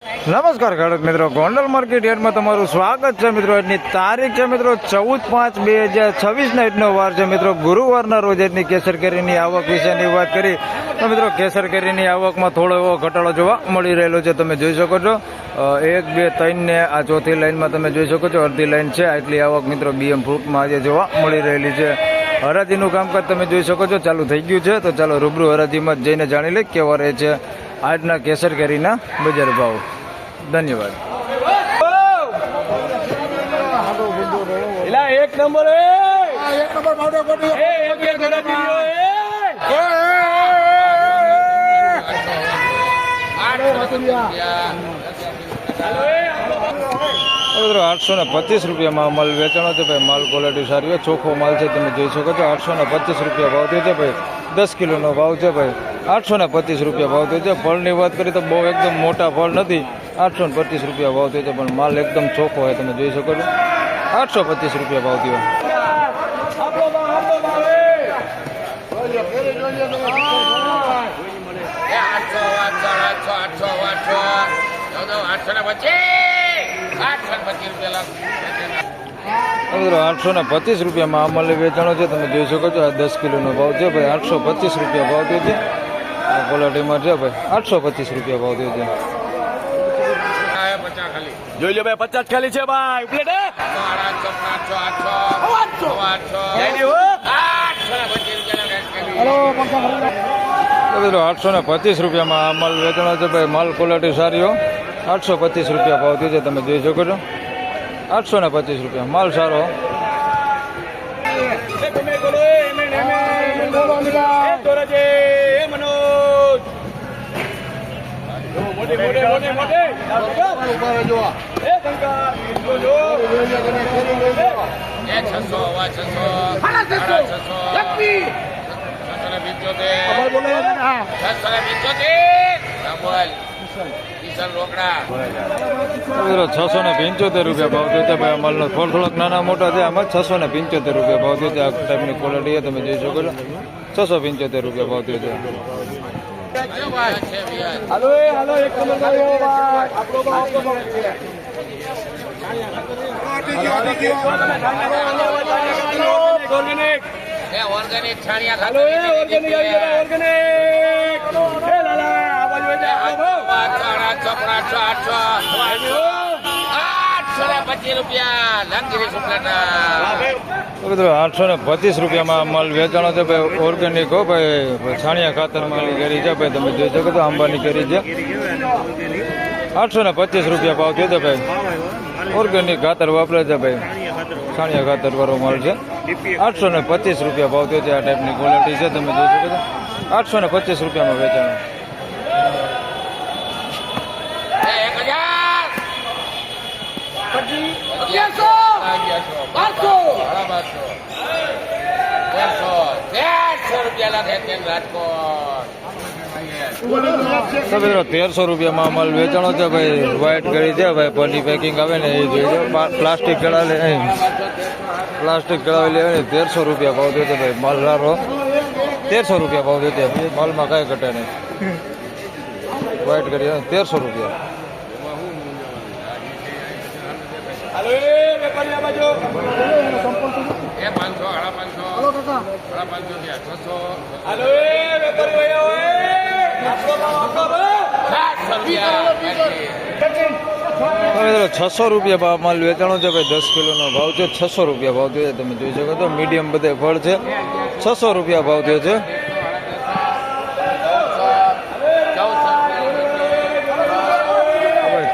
નમસ્કાર ખેડૂત મિત્રો, ગોંડલ માર્કેટ યાર્ડમાં તમારું સ્વાગત છે મિત્રો. આજની તારીખ છે મિત્રો 14/5/2026 ના આજનો વાર છે મિત્રો, ગુરુવારના રોજ આજની કેસર કેરીની આવક વિશેની વાત કરી તો મિત્રો કેસર કેરીની આવકમાં થોડો એવો ઘટાડો જોવા મળી રહેલો છે. તમે જોઈ શકો છો 1, 2, 3 ને આ ચોથી લાઈનમાં તમે જોઈ શકો છો અડધી લાઈન છે. આટલી આવક મિત્રો બીએમ ફ્રૂટમાં આજે જોવા મળી રહેલી છે. હરાજીનું કામકાજ તમે જોઈ શકો છો ચાલુ થઈ ગયું છે. તો ચાલો રૂબરૂ હરાજીમાં જઈને જાણી લઈએ કેવા રહે છે આજના કેસર કેરીના બજાર ભાવ. ધન્યવાદ. એક નંબર મિત્રો 825 રૂપિયામાં માલ વેચાણો છે ભાઈ. માલ ક્વોલિટી સારી હોય, ચોખ્ખો માલ છે. તમે જોઈ શકો છો 825 રૂપિયા ભાવ થયો છે ભાઈ. 10 કિલોનો ભાવ છે ભાઈ. 825 રૂપિયા ભાવ થયો છે. ફળની વાત કરીએ તો બહુ એકદમ મોટા ફળ નથી. 825 રૂપિયા ભાવ થયો છે, પણ માલ એકદમ ચોખ્ખો હોય. તમે જોઈ શકો છો 825 રૂપિયા ભાવ થયો. મિત્રો 825 રૂપિયામાં આ મલે વેચાણો છે. તમે જોઈ શકો છો આ 10 કિલોનો ભાવ છે ભાઈ. 825 રૂપિયા ભાવ થયો છે. આ ક્વોલિટીમાં છે ભાઈ. 825 રૂપિયા ભાવ થયો છે. જોઈ લો ભાઈ, 50 ખાલી છે ભાઈ. પ્લેટ મિત્રો 825 રૂપિયામાં આ માલ વેચાણો છે ભાઈ. માલ ક્વોલિટી સારી હો. 825 રૂપિયા ભાવ થયો છે. તમે જોઈ શકો છો 825 રૂપિયા માલ સારો. મિત્રો 675 રૂપિયા ભાવ થયો છે ભાઈ. માલનો થોડોક નાના મોટા છે. આમાં 675 રૂપિયા ભાવ થયો છે. આ ટાઈપની ક્વોલિટી છે. તમે જોઈ શકો છો 675 રૂપિયા ભાવ થયો છે. હાલો એક ઓર્ગેનિક છાણિયા મિત્રો 825 રૂપિયામાં માલ વેચાણો છે ભાઈ. ઓર્ગેનિક હો ભાઈ. છાણિયા ખાતર માલ કેરી છે ભાઈ. તમે જોઈ શકો છો આંબાની કેરી છે. 825 રૂપિયા ભાવ થયો છે ભાઈ. ઓર્ગેનિક ખાતર વાપરે છે ભાઈ. છાણિયા ખાતર વાળો માલ છે. 825 રૂપિયા ભાવ થયો છે. આ ટાઈપની ક્વોલિટી છે. તમે જોઈ શકો છો 825 રૂપિયામાં વેચાણો. મિત્રો 1300 રૂપિયામાં માલ વેચાણો છે ભાઈ. વ્હાઈટ કરી છે ભાઈ. પોલી પેકિંગ આવે ને એ જોઈએ. પ્લાસ્ટિક ચડાવેલી આવે ને 1300 રૂપિયા ભાવ થયો છે ભાઈ. માલ સારો 1300 રૂપિયા ભાવ થયો છે. માલમાં કાંઈ ઘટે નહીં. વ્હાઈટ કરી 1300 રૂપિયા. મિત્રો 600 રૂપિયા માલ વેચાણો છે ભાઈ. 10 કિલોનો ભાવ છે. 600 રૂપિયા ભાવ થયો છે. તમે જોઈ શકો છો મીડિયમ બધે ફળ છે. 600 રૂપિયા ભાવ થયો છે.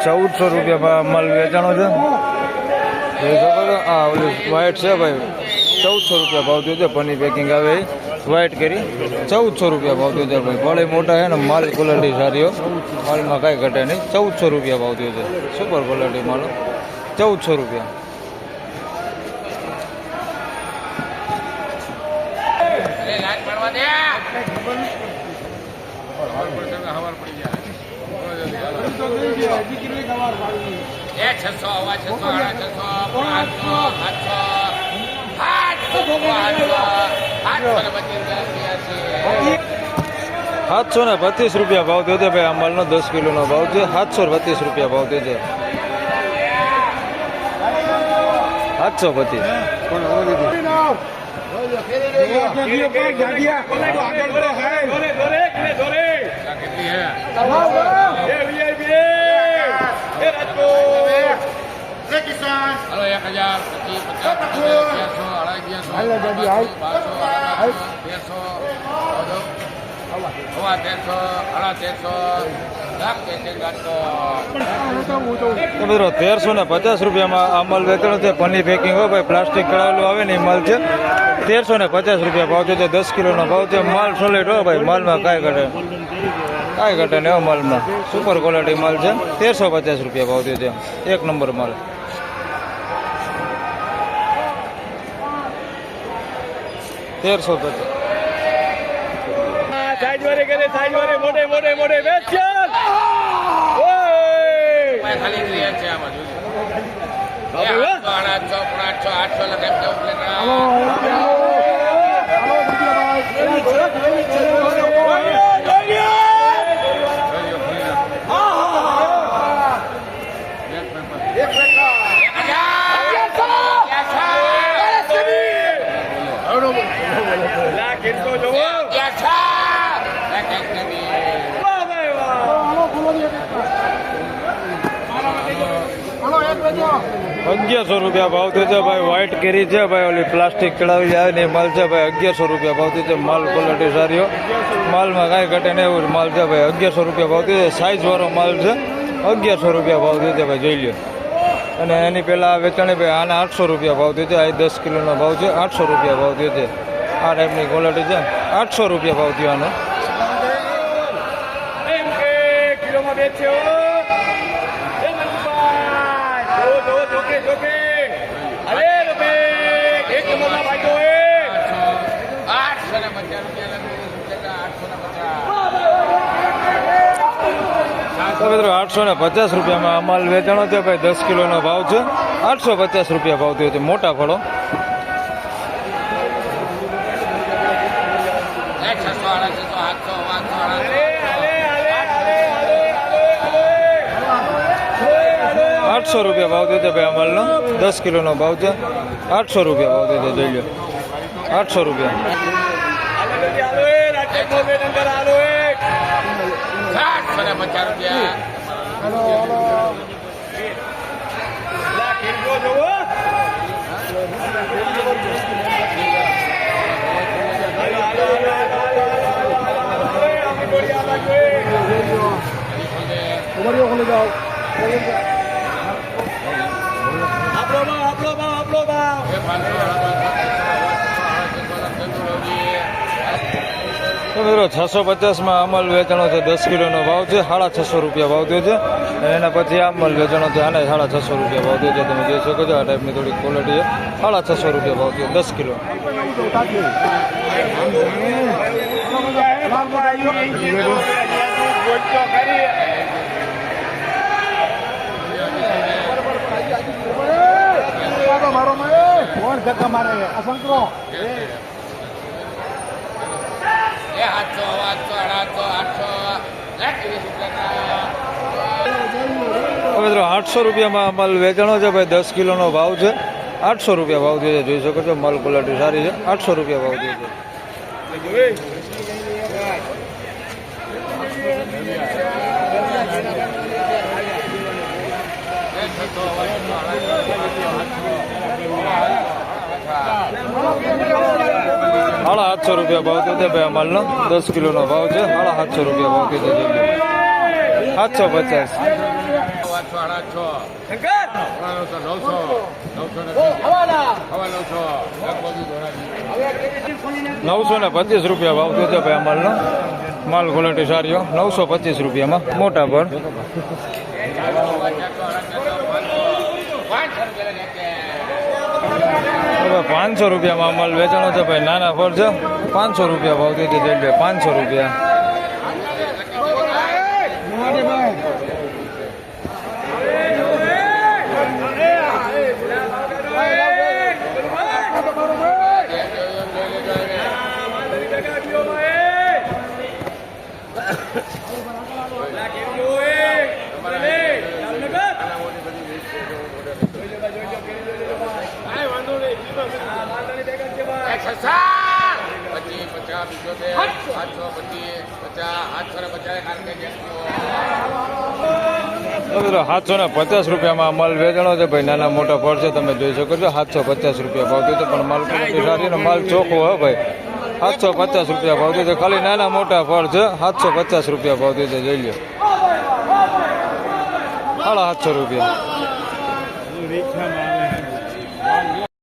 1400 રૂપિયા માલ વેચાણો છે. જોઈ શકો છો આ ઓલી વ્હાઈટ છે ભાઈ. 1400 રૂપિયા ભાવ થયો છે. પની પેકિંગ આવે વ્હાઈટ કરી 1400 રૂપિયા ભાવ થયો છે ભાઈ. ફળે મોટા છે ને માલ ક્વોલિટી સારી હો. માલમાં કાંઈ ઘટે નહીં. 1400 રૂપિયા ભાવ થયો છે. સુપર ક્વોલિટી માલ 1400 રૂપિયા. 725 રૂપિયા ભાવ થયો છે ભાઈ. આ માલનો 10 કિલોનો ભાવ છે. 725 રૂપિયા ભાવ થયો છે. 1350 રૂપિયામાં આ માલ વેચાણો છે. પનીર પેકિંગ હોય ભાઈ, પ્લાસ્ટિક કરાવેલું આવે ને એ માલ છે. 1350 રૂપિયા ભાવ છે. 10 કિલોનો ભાવ છે. માલ સોલિડ હોય ભાઈ, માલમાં કાંઈ ઘટે ને એવો માલમાં સુપર ક્વોલિટી માલ છે. 1350 રૂપિયા ભાવ છે. એક નંબર માલ. ₹1100 રૂપિયા ભાવ થયો છે ભાઈ. વ્હાઈટ કેરી છે ભાઈ, ઓલી પ્લાસ્ટિક ચડાવી આવે ને એ માલ છે ભાઈ. 1100 રૂપિયા ભાવ થયો છે. માલ ક્વોલિટી સારી હોય, માલમાં કાંઈ ઘટે ને એવું માલ છે ભાઈ. 1100 રૂપિયા ભાવ થયો છે. સાઇઝ વાળો માલ છે. 1100 રૂપિયા ભાવ થયો છે ભાઈ, જોઈ લ્યો. અને એની પહેલાં વેચાણી ભાઈ આના 800 રૂપિયા ભાવ થયો છે. આ 10 કિલોનો ભાવ છે. 800 રૂપિયા ભાવ થયો છે. આ ટાઈપની ક્વોલિટી છે. 800 રૂપિયા ભાવ થયો આનો. તો મિત્રો 850 રૂપિયામાં આ માલ વેચાણો છે ભાઈ. 10 કિલોનો ભાવ છે. 850 રૂપિયા ભાવ થયો છે. મોટા ફળો. ₹800 રૂપિયા ભાવ થયો છે ભાઈ. આ માલનો 10 કિલોનો ભાવ છે. 800 રૂપિયા ભાવ થયો છે, જોઈ લો. 800 રૂપિયા. તો મિત્રો 650માં અમલ વેચાણો છે. 10 કિલોનો ભાવ છે. 650 રૂપિયા ભાવ થયો છે. એના પછી આ અમલ વેચાણો છે. આને 650 રૂપિયા ભાવ થયો છે. તમે જોઈ શકો છો આ ટાઈપની થોડી ક્વોલિટી છે. 650 રૂપિયા ભાવ થયો 10 કિલો. મિત્રો 800 રૂપિયામાં માલ વેચાણો છે ભાઈ. 10 કિલોનો ભાવ છે. 800 રૂપિયા ભાવ થયો છે, જોઈ શકો છો. માલ ક્વોલિટી સારી છે. 800 રૂપિયા ભાવ થયો છે. ₹750 રૂપિયા ભાવ થયો છે ભાઈ. આ માલનો 10 કિલોનો ભાવ છે. ₹750 રૂપિયા ભાવ થયો છે. 750. ₹925 રૂપિયા ભાવ થયો છે ભાઈ. આ માલનો માલ ક્વોલિટી સારી. 925 રૂપિયામાં મોટા પર. ₹500 રૂપિયામાં માલ વેચાણો છે ભાઈ. નાના ફળ છે. ₹500 રૂપિયા ભાવ થયો છે. ₹500 રૂપિયા. છસા 25 50 75 850 મિત્રો 750 રૂપિયામાં માલ વેચાણો છે ભાઈ. નાના મોટા ફળ છે, તમે જોઈ શકો છો. 750 રૂપિયા ભાવ દીધો, પણ માલ ક્વોલિટી સારી ને માલ ચોખ્ખો હો ભાઈ. 750 રૂપિયા ભાવ દીધો, ખાલી નાના મોટા ફળ છે. 750 રૂપિયા ભાવ દીધો, જોઈ લો. 750 રૂપિયા.